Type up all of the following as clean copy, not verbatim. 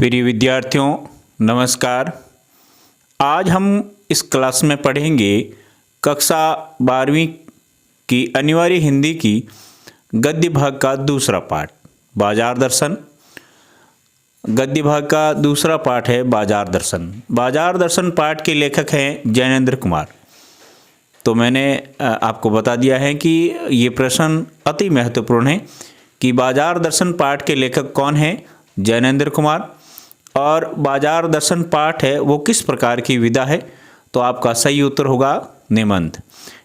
प्रिय विद्यार्थियों नमस्कार। आज हम इस क्लास में पढ़ेंगे कक्षा 12वीं की अनिवार्य हिंदी की गद्य भाग का दूसरा पाठ बाजार दर्शन। गद्य भाग का दूसरा पाठ है बाजार दर्शन। बाजार दर्शन पाठ के लेखक हैं जैनेंद्र कुमार। तो मैंने आपको बता दिया है कि ये प्रश्न अति महत्वपूर्ण है कि बाजार दर्शन पाठ के लेखक कौन हैं, जैनेंद्र कुमार, और बाजार दर्शन पाठ है वो किस प्रकार की विधा है। तो आपका सही उत्तर होगा निबंध।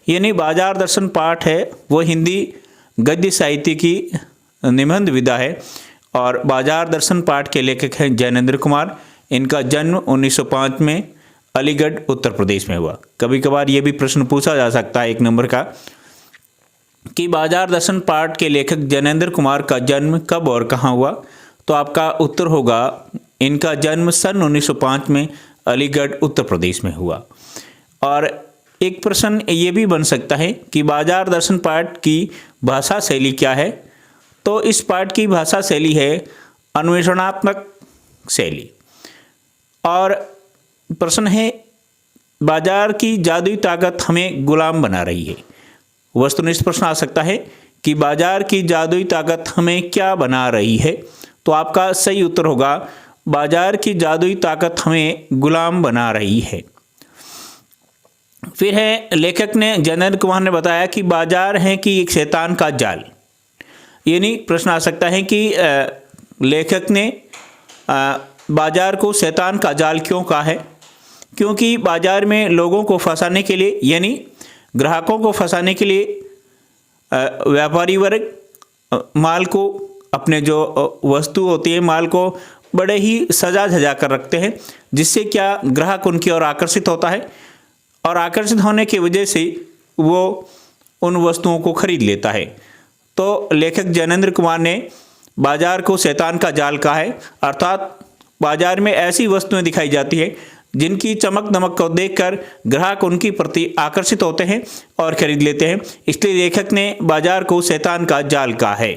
यानी बाजार दर्शन पाठ है वो हिंदी गद्य साहित्य की निबंध विधा है और बाजार दर्शन पाठ के लेखक हैं जैनेंद्र कुमार। इनका जन्म 1905 में अलीगढ़ उत्तर प्रदेश में हुआ। कभी कभार ये भी प्रश्न पूछा जा सकता है 1 नंबर का कि बाजार दर्शन पाठ के लेखक जैनेंद्र कुमार का जन्म कब और कहाँ हुआ। तो आपका उत्तर होगा इनका जन्म सन 1905 में अलीगढ़ उत्तर प्रदेश में हुआ। और एक प्रश्न ये भी बन सकता है कि बाजार दर्शन पाठ की भाषा शैली क्या है। तो इस पाठ की भाषा शैली है अन्वेषणात्मक शैली। और प्रश्न है बाजार की जादुई ताकत हमें गुलाम बना रही है। वस्तुनिष्ठ प्रश्न आ सकता है कि बाजार की जादुई ताकत हमें क्या बना रही है। तो आपका सही उत्तर होगा बाजार की जादुई ताकत हमें गुलाम बना रही है। फिर है लेखक ने जैनेंद्र कुमार ने बताया कि बाजार है कि एक शैतान का जाल। यानी प्रश्न आ सकता है कि लेखक ने बाजार को शैतान का जाल क्यों कहा है। क्योंकि बाजार में लोगों को फंसाने के लिए यानी ग्राहकों को फंसाने के लिए व्यापारी वर्ग माल को अपने जो वस्तु होती है माल को बड़े ही सजा धजा कर रखते हैं, जिससे क्या ग्राहक उनकी ओर आकर्षित होता है और आकर्षित होने की वजह से वो उन वस्तुओं को खरीद लेता है। तो लेखक जैनेंद्र कुमार ने बाजार को शैतान का जाल कहा है, अर्थात बाजार में ऐसी वस्तुएं दिखाई जाती है जिनकी चमक दमक को देखकर ग्राहक उनकी प्रति आकर्षित होते हैं और खरीद लेते हैं। इसलिए लेखक ने बाजार को शैतान का जाल कहा है।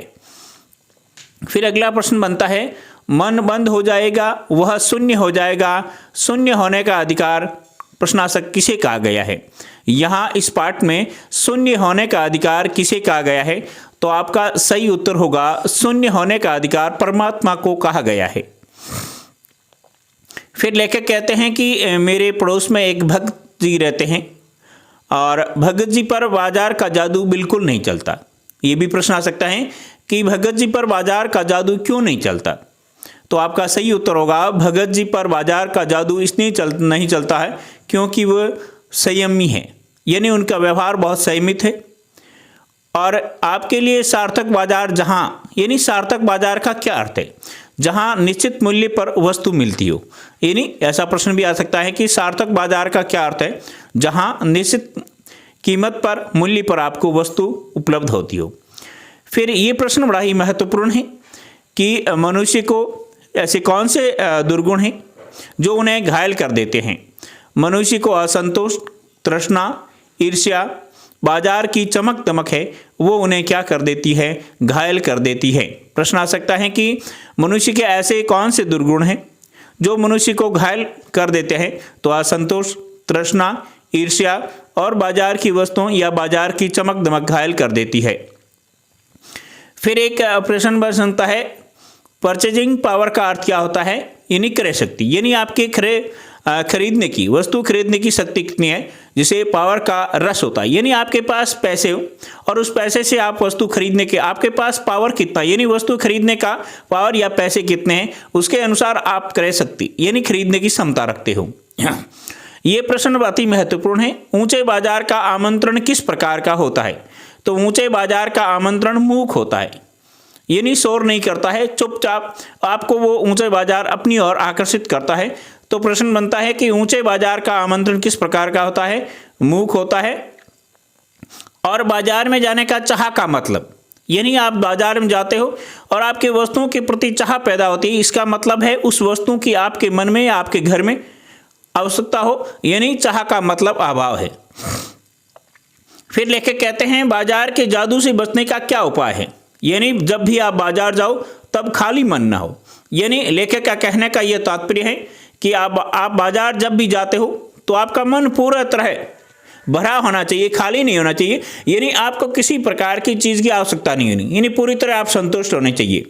फिर अगला प्रश्न बनता है मन बंद हो जाएगा वह शून्य हो जाएगा, शून्य होने का अधिकार प्रश्नार्थक किसे कहा गया है। यहाँ इस पाठ में शून्य होने का अधिकार किसे कहा गया है। तो आपका सही उत्तर होगा शून्य होने का अधिकार परमात्मा को कहा गया है। फिर लेखक कहते हैं कि मेरे पड़ोस में एक भगत जी रहते हैं और भगत जी पर बाजार का जादू बिल्कुल नहीं चलता। ये भी प्रश्न आ सकता है कि भगत जी पर बाजार का जादू क्यों नहीं चलता। तो आपका सही उत्तर होगा भगत जी पर बाजार का जादू इसलिए नहीं चलता है क्योंकि वह संयमी है, यानी उनका व्यवहार बहुत संयमित है। और आपके लिए सार्थक बाजार जहाँ, यानी सार्थक बाजार का क्या अर्थ है, जहाँ निश्चित मूल्य पर वस्तु मिलती हो। यानी ऐसा प्रश्न भी आ सकता है कि सार्थक बाजार का क्या अर्थ है, जहाँ निश्चित कीमत पर मूल्य पर आपको वस्तु उपलब्ध होती हो। फिर ये प्रश्न बड़ा ही महत्वपूर्ण है कि मनुष्य को ऐसे कौन से दुर्गुण हैं जो उन्हें घायल कर देते हैं। मनुष्य को असंतोष, तृष्णा, ईर्ष्या, बाजार की चमक दमक है वो उन्हें क्या कर देती है, घायल कर देती है। प्रश्न आ सकता है कि मनुष्य के ऐसे कौन से दुर्गुण हैं जो मनुष्य को घायल कर देते हैं। तो असंतोष, तृष्णा, ईर्ष्या और बाजार की वस्तुओं या बाजार की चमक दमक घायल कर देती है। फिर एक प्रश्न बन सकता है परचेजिंग पावर का अर्थ क्या होता है, यानी क्रय शक्ति। यानी आपके खरीदने की वस्तु खरीदने की शक्ति कितनी है, जिसे पावर का रस होता है। यानी आपके पास पैसे हो और उस पैसे से आप वस्तु खरीदने के आपके पास पावर कितना, यानी वस्तु खरीदने का पावर या पैसे कितने हैं उसके अनुसार आप क्रय शक्ति यानी खरीदने की क्षमता रखते हो। ये प्रश्न बहुत ही महत्वपूर्ण है। ऊंचे बाजार का आमंत्रण किस प्रकार का होता है। तो ऊंचे बाजार का आमंत्रण मूक होता है, यानी शोर नहीं करता है, चुपचाप आपको वो ऊंचे बाजार अपनी ओर आकर्षित करता है। तो प्रश्न बनता है कि ऊंचे बाजार का आमंत्रण किस प्रकार का होता है, मूक होता है। और बाजार में जाने का चाह का मतलब, यानी आप बाजार में जाते हो और आपके वस्तुओं के प्रति चाह पैदा होती है, इसका मतलब है उस वस्तु की आपके मन में या आपके घर में आवश्यकता हो, यानी चाह का मतलब अभाव है। फिर लेखक कहते हैं बाजार के जादू से बचने का क्या उपाय है। यानी जब भी आप बाजार जाओ तब खाली मन ना हो, यानी लेखक का कहने का यह तात्पर्य है कि आप बाजार जब भी जाते हो तो आपका मन पूरा तरह भरा होना चाहिए, खाली नहीं होना चाहिए। यानी आपको किसी प्रकार की चीज़ की आवश्यकता नहीं होनी, यानी पूरी तरह आप संतुष्ट होने चाहिए।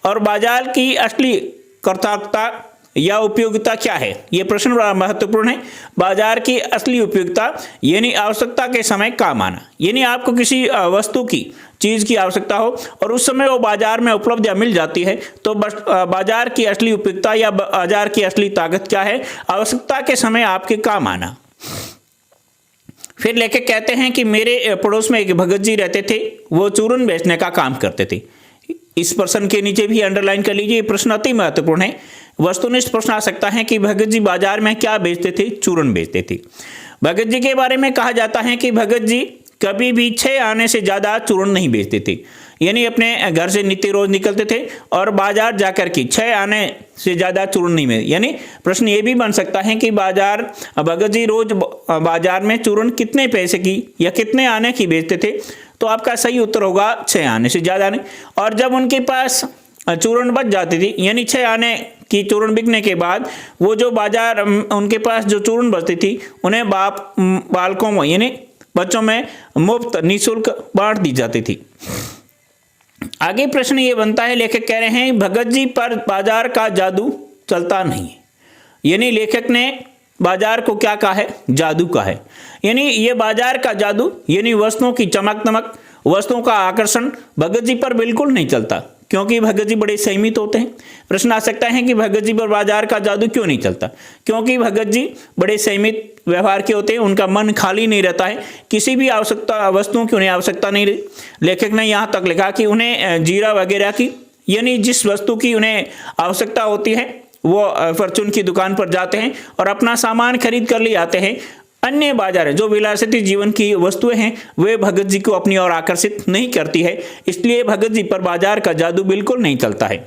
और बाजार की असली सार्थकता या उपयोगिता क्या है, ये प्रश्न बड़ा महत्वपूर्ण है। बाजार की असली उपयोगिता यानी आवश्यकता के समय काम आना, यानी आपको किसी वस्तु की चीज़ की आवश्यकता हो और उस समय वो बाजार में उपलब्ध या मिल जाती है, तो बाजार की असली उपयोगिता या बाजार की असली ताकत क्या है, आवश्यकता के समय आपके काम आना। फिर लेखक कहते हैं कि मेरे पड़ोस में एक भगत जी रहते थे, वो चूरन बेचने का काम करते थे। इस प्रश्न के नीचे भी अंडरलाइन कर लीजिए, प्रश्न अति महत्वपूर्ण है। वस्तुनिष्ठ प्रश्न आ सकता है कि भगत जी बाजार में क्या बेचते थे, चूरन बेचते थे। भगत जी के बारे में कहा जाता है कि भगत जी कभी भी 6 आने से ज़्यादा चूरन नहीं बेचते थे, यानी अपने घर से नित्य रोज निकलते थे और बाजार जाकर के 6 आने से ज़्यादा चूरन नहीं बेचते। यानी प्रश्न ये भी बन सकता है कि भगत जी रोज बाजार में चूरन कितने पैसे की या कितने आने की बेचते थे, तो आपका सही उत्तर होगा 6 आने से ज़्यादा नहीं। और जब उनके पास चूरन बच जाती थी, यानी 6 आने की चूरन बिकने के बाद वो जो बाजार उनके पास जो चूरन बचती थी उन्हें बालकों में यानी बच्चों में मुफ्त निःशुल्क बांट दी जाती थी। आगे प्रश्न ये बनता है, लेखक कह रहे हैं भगत जी पर बाजार का जादू चलता नहीं है। यानी लेखक ने बाजार को क्या कहा है, जादू का है। यानी ये बाजार का जादू यानी वस्तुओं की चमक दमक, वस्तुओं का आकर्षण भगत जी पर बिल्कुल नहीं चलता, क्योंकि भगत जी बड़े संयमित होते हैं। प्रश्न आ सकता है कि भगत जी पर बाजार का जादू क्यों नहीं चलता, क्योंकि भगत जी बड़े संयमित व्यवहार के होते हैं, उनका मन खाली नहीं रहता है, किसी भी आवश्यकता वस्तुओं की उन्हें आवश्यकता नहीं रही। लेखक ने यहाँ तक लिखा कि उन्हें जीरा वगैरह की यानी जिस वस्तु की उन्हें आवश्यकता होती है वो फॉर्चून की दुकान पर जाते हैं और अपना सामान खरीद कर ले आते हैं। अन्य बाजार जो विलासित जीवन की वस्तुएं हैं वे भगत जी को अपनी ओर आकर्षित नहीं करती है, इसलिए भगत जी पर बाजार का जादू बिल्कुल नहीं चलता है।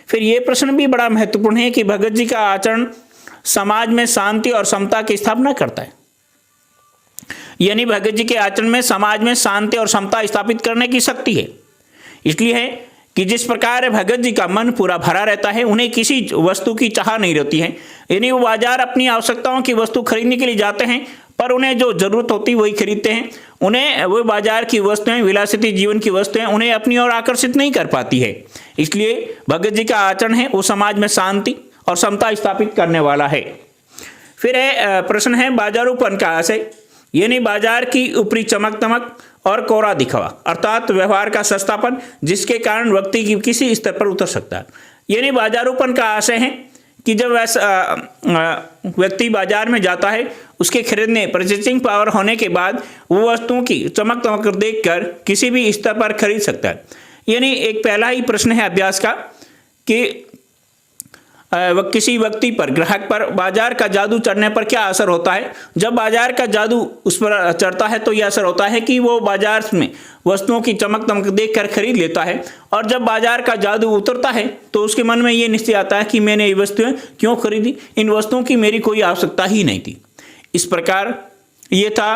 फिर ये प्रश्न भी बड़ा महत्वपूर्ण है कि भगत जी का आचरण समाज में शांति और समता की स्थापना करता है। यानी भगत जी के आचरण में समाज में शांति और समता स्थापित करने की शक्ति है। इसलिए है कि जिस प्रकार भगत जी का मन पूरा भरा रहता है, उन्हें किसी वस्तु की चाह नहीं रहती है। यानी वो बाजार अपनी आवश्यकताओं की वस्तु खरीदने के लिए जाते हैं, पर उन्हें जो जरूरत होती है वही खरीदते हैं। उन्हें वो बाजार की वस्तुएं, विलासित जीवन की वस्तुएं उन्हें अपनी ओर आकर्षित नहीं कर पाती है। इसलिए भगत जी का आचरण है वो समाज में शांति और समता स्थापित करने वाला है। फिर प्रश्न है बाजारूपन का आशय, यानी बाजार की ऊपरी चमक दमक और कोरा दिखावा अर्थात व्यवहार का सस्तापन, जिसके कारण व्यक्ति की किसी स्तर पर उतर सकता है। यानी बाजारूपन का आशय है कि जब व्यक्ति बाजार में जाता है, उसके खरीदने परचेसिंग पावर होने के बाद वो वस्तुओं की चमक दमक देखकर किसी भी स्तर पर खरीद सकता है। यानी एक पहला ही प्रश्न है अभ्यास का कि किसी व्यक्ति पर, ग्राहक पर बाजार का जादू चढ़ने पर क्या असर होता है। जब बाजार का जादू उस पर चढ़ता है तो यह असर होता है कि वो बाजार में वस्तुओं की चमक दमक देखकर खरीद लेता है, और जब बाजार का जादू उतरता है तो उसके मन में ये निश्चय आता है कि मैंने ये वस्तुएं क्यों खरीदी, इन वस्तुओं की मेरी कोई आवश्यकता ही नहीं थी। इस प्रकार ये था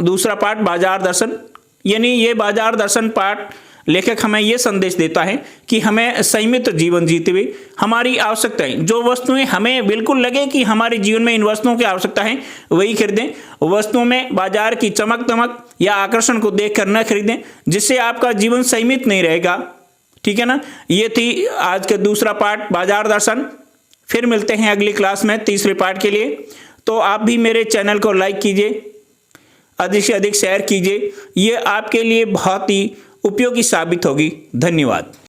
दूसरा पाठ बाजार दर्शन। यानी ये बाजार दर्शन पाठ लेखक हमें यह संदेश देता है कि हमें संयमित जीवन जीते हुए हमारी आवश्यकताएं, जो वस्तुएं हमें बिल्कुल लगे कि हमारे जीवन में इन वस्तुओं की आवश्यकता है वही खरीदें। वस्तुओं में बाजार की चमक दमक या आकर्षण को देखकर न खरीदें, जिससे आपका जीवन संयमित नहीं रहेगा। ठीक है ना। ये थी आज का दूसरा पाठ बाजार दर्शन। फिर मिलते हैं अगली क्लास में तीसरे पाठ के लिए। तो आप भी मेरे चैनल को लाइक कीजिए, अधिक से अधिक शेयर कीजिए, ये आपके लिए बहुत ही उपयोगी साबित होगी। धन्यवाद।